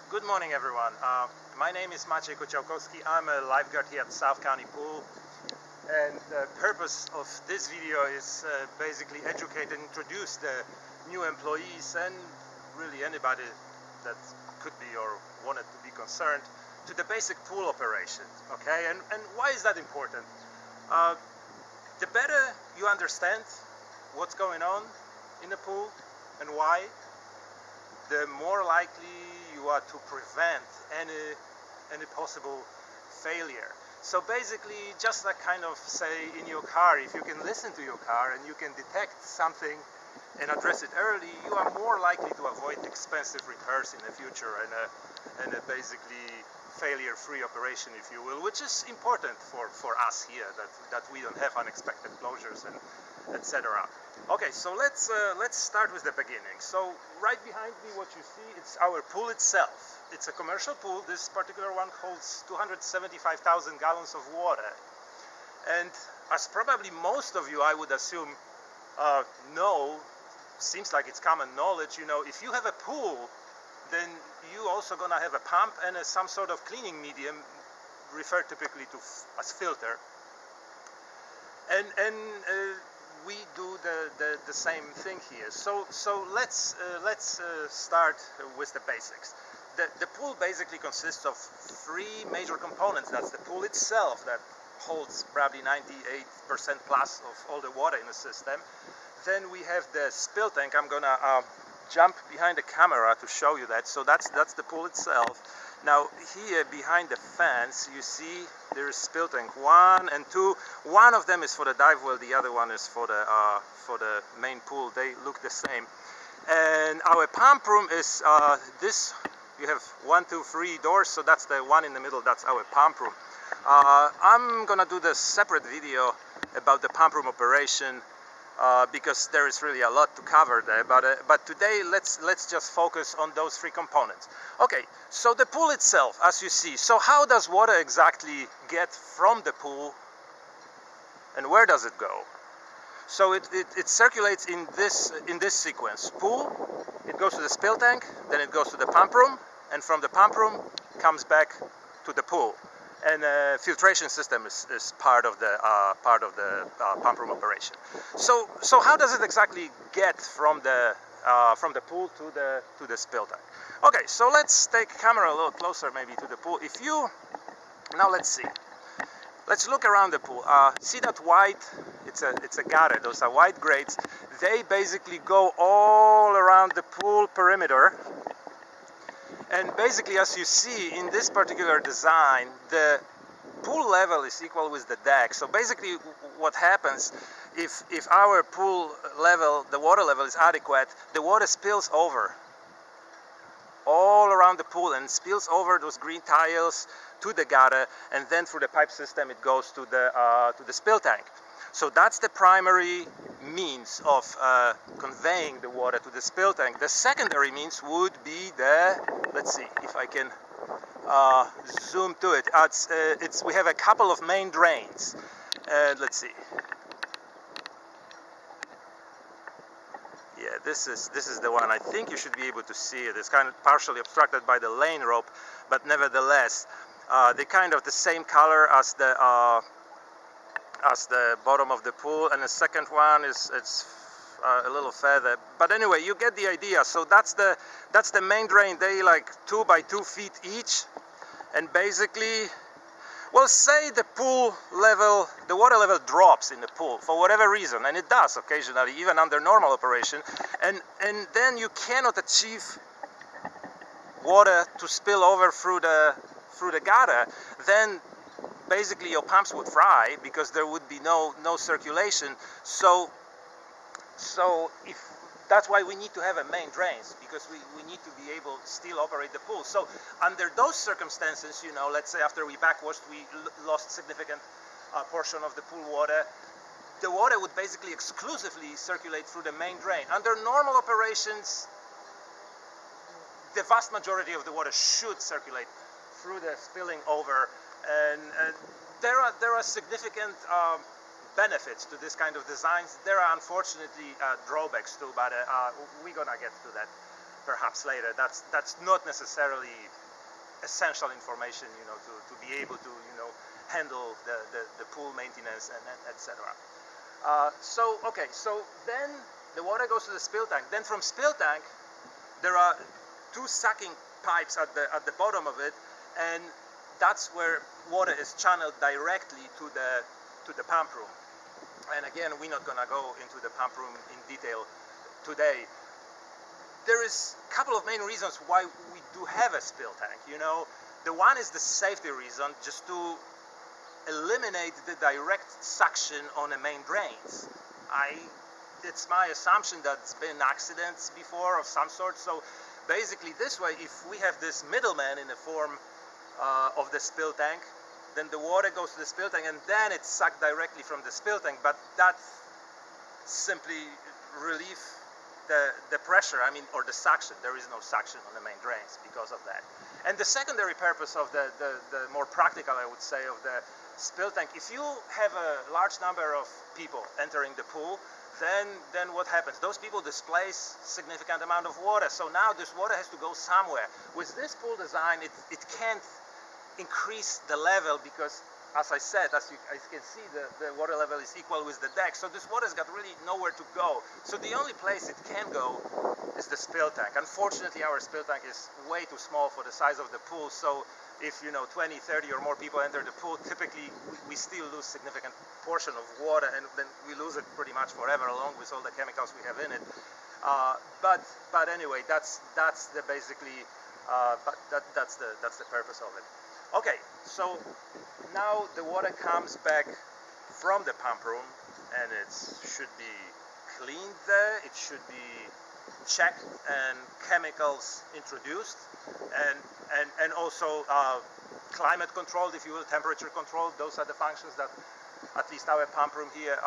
Good morning, everyone. My name is Maciej Kociałkowski. I'm a lifeguard here at South County Pool, and the purpose of this video is basically educate and introduce the new employees and really anybody that could be or wanted to be concerned to the basic pool operation. Okay, and why is that important? The better you understand what's going on in the pool and why, the more likely you are to prevent any possible failure. So basically, just like kind of say in your car, if you can listen to your car and you can detect something and address it early, you are more likely to avoid expensive repairs in the future and a basically failure-free operation, if you will, which is important for us here, that we don't have unexpected closures and etc. Okay, so let's start with the beginning. So right behind me, what you see, it's our pool itself. It's a commercial pool. This particular one holds 275,000 gallons of water. And as probably most of you, I would assume, know, seems like it's common knowledge, you know, if you have a pool, then you also gonna have a pump and some sort of cleaning medium, referred typically to as filter. And we do the same thing here. So let's start with the basics. The pool basically consists of three major components. That's the pool itself, that holds probably 98% plus of all the water in the system. Then we have the spill tank. I'm gonna jump behind the camera to show you that. So that's the pool itself. Now here behind the fence you see there is spill tank 1 and 2. One of them is for the dive well, the other one is for the main pool. They look the same. And our pump room is this. You have 1, 2, 3 doors, so that's the one in the middle. That's our pump room. I'm gonna do the separate video about the pump room operation because there is really a lot to cover there. But today let's just focus on those three components. Okay, so the pool itself, as you see. So how does water exactly get from the pool, and where does it go? So it circulates in this sequence. Pool, it goes to the spill tank, then it goes to the pump room, and from the pump room comes back to the pool. And filtration system is part of the pump room operation. So how does it exactly get from the pool to the spill tank? Okay, so let's take camera a little closer maybe to the pool. Now let's see. Let's look around the pool. See that white? It's a gutter. Those are white grates. They basically go all around the pool perimeter. And basically, as you see in this particular design, the pool level is equal with the deck. So basically what happens, if our pool level, the water level is adequate, the water spills over all around the pool and spills over those green tiles to the gutter, and then through the pipe system it goes to the spill tank. So that's the primary means of conveying the water to the spill tank. The secondary means would be let's see if I can zoom to it. We have a couple of main drains. Let's see. Yeah, this is the one. I think you should be able to see it. It's kind of partially obstructed by the lane rope, but nevertheless, they're kind of the same color as the bottom of the pool, and the second one it's a little further. But anyway, you get the idea. So that's the main drain. They like 2 by 2 feet each, and basically, well, say the pool level, the water level drops in the pool for whatever reason, and it does occasionally, even under normal operation, and then you cannot achieve water to spill over through the gutter, then basically your pumps would fry because there would be no circulation. So if that's why we need to have a main drains, because we need to be able to still operate the pool. So under those circumstances, you know, let's say after we backwashed, we lost significant portion of the pool water, the water would basically exclusively circulate through the main drain. Under normal operations, the vast majority of the water should circulate through the spilling over, and there are significant benefits to this kind of designs. There are unfortunately drawbacks too, but we're gonna get to that perhaps later. That's not necessarily essential information, you know, to be able to, you know, handle the pool maintenance and etc. So then the water goes to the spill tank. Then from spill tank, there are two sucking pipes at the bottom of it, and that's where water is channeled directly to the pump room. And again, we're not gonna go into the pump room in detail today. There is a couple of main reasons why we do have a spill tank. You know, the one is the safety reason, just to eliminate the direct suction on the main drains. It's my assumption that there's been accidents before of some sort. So basically, this way, if we have this middleman in the form of the spill tank, then the water goes to the spill tank, and then it's sucked directly from the spill tank. But that simply relieves the pressure, I mean, or the suction. There is no suction on the main drains because of that. And the secondary purpose of the more practical, I would say, of the spill tank, if you have a large number of people entering the pool, then what happens? Those people displace significant amount of water. So now this water has to go somewhere. With this pool design, it can't increase the level because, as I said, as you can see, the water level is equal with the deck. So this water's got really nowhere to go. So the only place it can go is the spill tank. Unfortunately, our spill tank is way too small for the size of the pool. So if, you know, 20, 30 or more people enter the pool, typically we still lose significant portion of water, and then we lose it pretty much forever, along with all the chemicals we have in it. But anyway, that's the basically that's the purpose of it. Okay, so now the water comes back from the pump room, and it should be cleaned there. It should be checked and chemicals introduced, and also climate controlled, if you will, temperature controlled. Those are the functions that at least our pump room here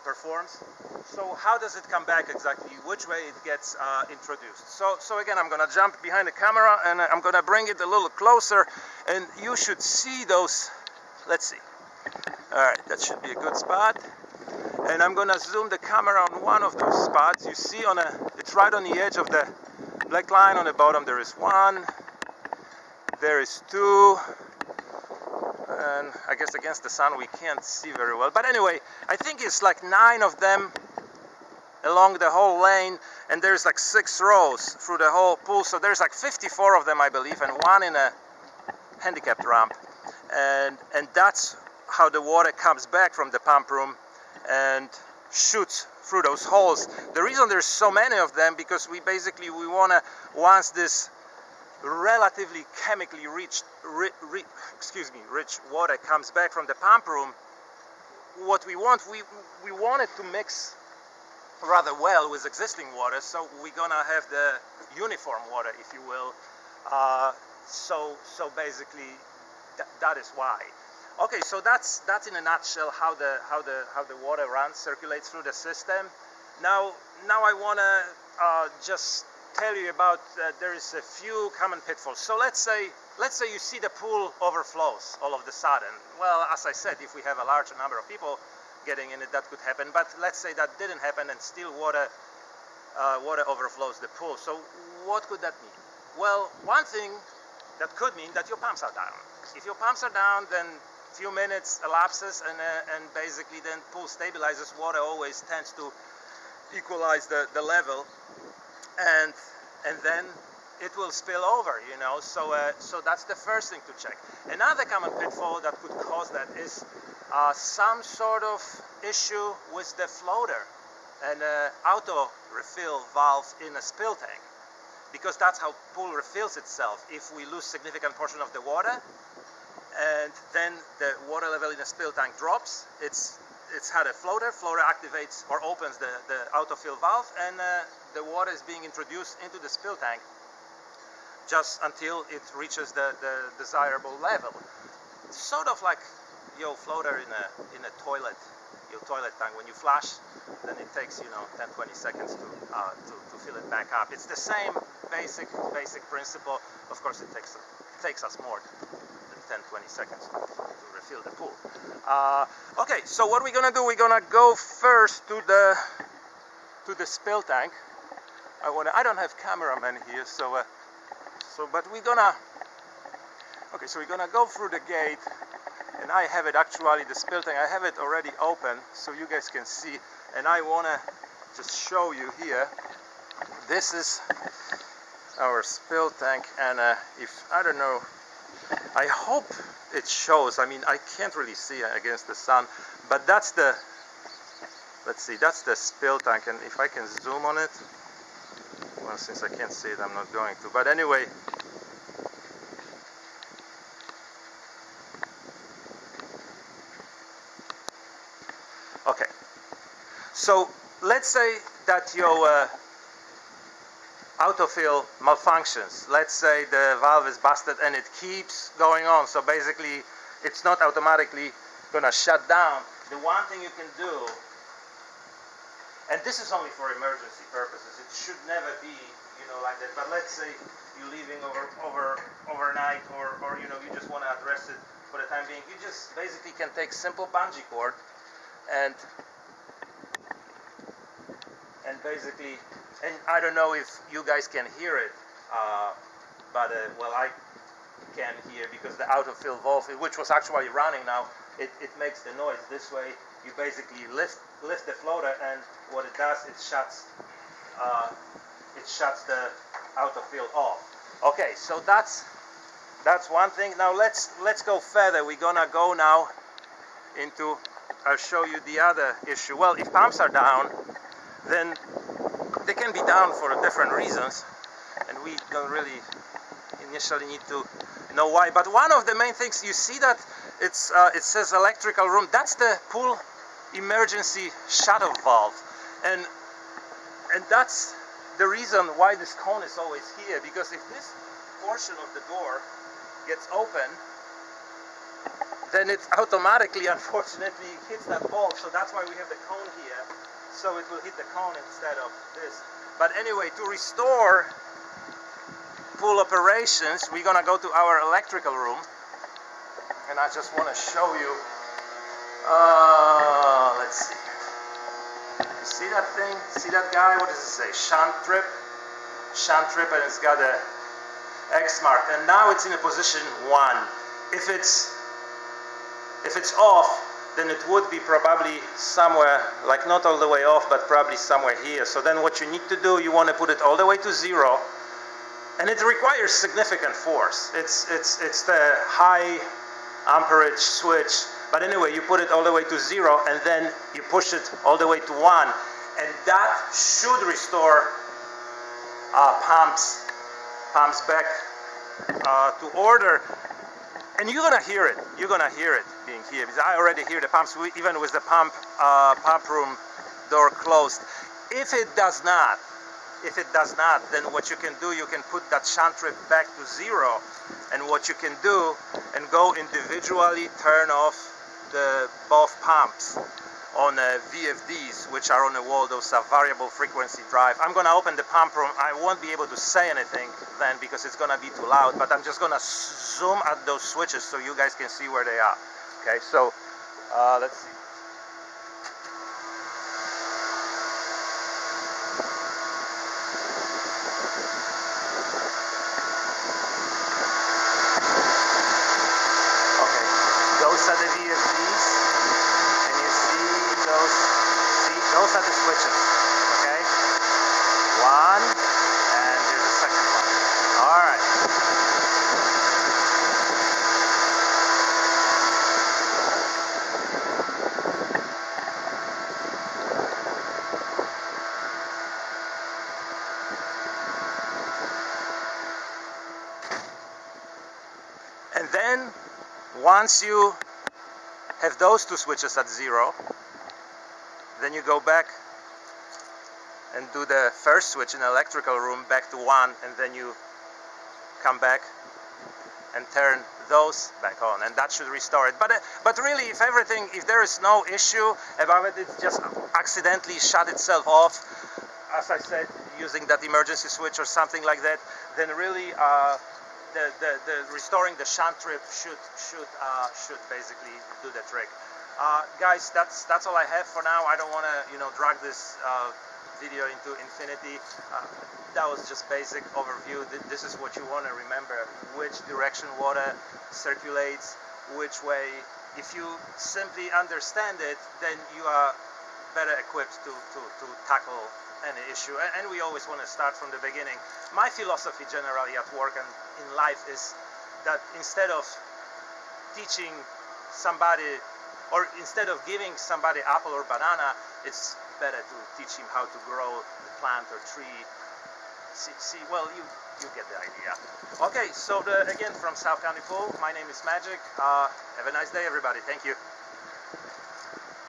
performs. So how does it come back exactly? Which way it gets introduced? So again, I'm gonna jump behind the camera, and I'm gonna bring it a little closer, and you should see those. Let's see. All right, that should be a good spot. And I'm gonna zoom the camera on one of those spots. You see it's right on the edge of the black line on the bottom. There is one, there is two, and I guess against the sun we can't see very well. But anyway, I think it's like 9 of them along the whole lane, and there's like 6 rows through the whole pool. So there's like 54 of them, I believe, and one in a handicapped ramp. And that's how the water comes back from the pump room and shoots through those holes. The reason there's so many of them, because we want to, once this relatively chemically rich water comes back from the pump room, what we want it to mix rather well with existing water. So we're gonna have the uniform water, if you will. So basically that is why. Okay, so that's in a nutshell how the water circulates through the system. Now I wanna just tell you about there is a few common pitfalls. So let's say you see the pool overflows all of a sudden. Well, as I said, if we have a large number of people getting in it, that could happen. But let's say that didn't happen, and still water overflows the pool. So what could that mean? Well, one thing that could mean that your pumps are down. If your pumps are down, then a few minutes elapses, and basically then pool stabilizes. Water always tends to equalize the level, and then it will spill over, you know. So that's the first thing to check. Another common pitfall that could cause that is some sort of issue with the floater and auto refill valve in a spill tank, because that's how pool refills itself. If we lose significant portion of the water, and then the water level in the spill tank drops, it's had a floater activates or opens the autofill valve, and the water is being introduced into the spill tank just until it reaches the desirable level. Sort of like your floater in a toilet, your toilet tank. When you flush, then it takes 10-20 seconds to fill it back up. It's the same basic principle. Of course, it takes us more than 10-20 seconds to refill the pool. Okay, so what we're gonna do, we're gonna go first to the spill tank, I don't have cameraman here, but we're gonna, okay, so we're gonna go through the gate, and I have it actually, the spill tank, I have it already open, so you guys can see, and I wanna just show you here, this is our spill tank, and I don't know, I hope it shows, I mean, I can't really see against the sun, but that's the, let's see, that's the spill tank, and if I can zoom on it, well, since I can't see it, I'm not going to, but anyway, okay, so let's say that your autofill malfunctions. Let's say the valve is busted and it keeps going on, so basically it's not automatically gonna shut down. The one thing you can do, and this is only for emergency purposes, it should never be, you know, like that, but let's say you're leaving overnight, or you know, you just want to address it for the time being, you just basically can take simple bungee cord and basically, and I don't know if you guys can hear it, but well, I can hear, because the autofill valve, which was actually running now, it makes the noise. This way you basically lift the floater, and what it does, it shuts the autofill off. Okay, so that's one thing. Now let's go further. We're gonna go now into, I'll show you the other issue. Well, if pumps are down, then they can be down for different reasons, and we don't really initially need to know why. But one of the main things, you see that it says electrical room, that's the pool emergency shut-off valve, and that's the reason why this cone is always here, because if this portion of the door gets open, then it automatically, unfortunately, hits that valve. So that's why we have the cone here, so it will hit the cone instead of this. But anyway, to restore pool operations, we're gonna go to our electrical room, and I just want to show you. Let's see. You see that thing? See that guy? What does it say? Shunt trip. Shunt trip, and it's got a X mark. And now it's in a position 1. If it's off, then it would be probably somewhere, like not all the way off, but probably somewhere here. So then what you need to do, you want to put it all the way to 0, and it requires significant force. It's the high amperage switch, but anyway, you put it all the way to 0, and then you push it all the way to 1, and that should restore pumps back to order. And you're gonna hear it. You're gonna hear it being here, because I already hear the pumps, even with the pump room door closed. If it does not, then what you can do, you can put that shunt trip back to 0, and what you can do, and go individually turn off both pumps on VFDs, which are on the wall. Those are variable frequency drive. I'm gonna open the pump room. I won't be able to say anything then, because it's gonna be too loud, but I'm just gonna zoom at those switches so you guys can see where they are. Okay, so let's see. Okay, those are the VFDs, and you see those are the switches. Okay, one, and here's the second one. All right. And then, once you have those two switches at 0, then you go back and do the first switch in the electrical room back to 1, and then you come back and turn those back on, and that should restore it. But really, if there is no issue about it, it's just accidentally shut itself off, as I said, using that emergency switch or something like that, then really the restoring the shunt trip should basically do the trick. Guys, that's all I have for now. I don't want to drag this video into infinity. That was just basic overview. This is what you want to remember, which direction water circulates, which way. If you simply understand it, then you are better equipped to tackle any issue. And we always want to start from the beginning. My philosophy generally at work and in life is that instead of teaching somebody, or instead of giving somebody apple or banana, it's better to teach him how to grow the plant or tree. Well, you get the idea. Okay, so again from South County Pool, my name is Magic. Have a nice day, everybody. Thank you.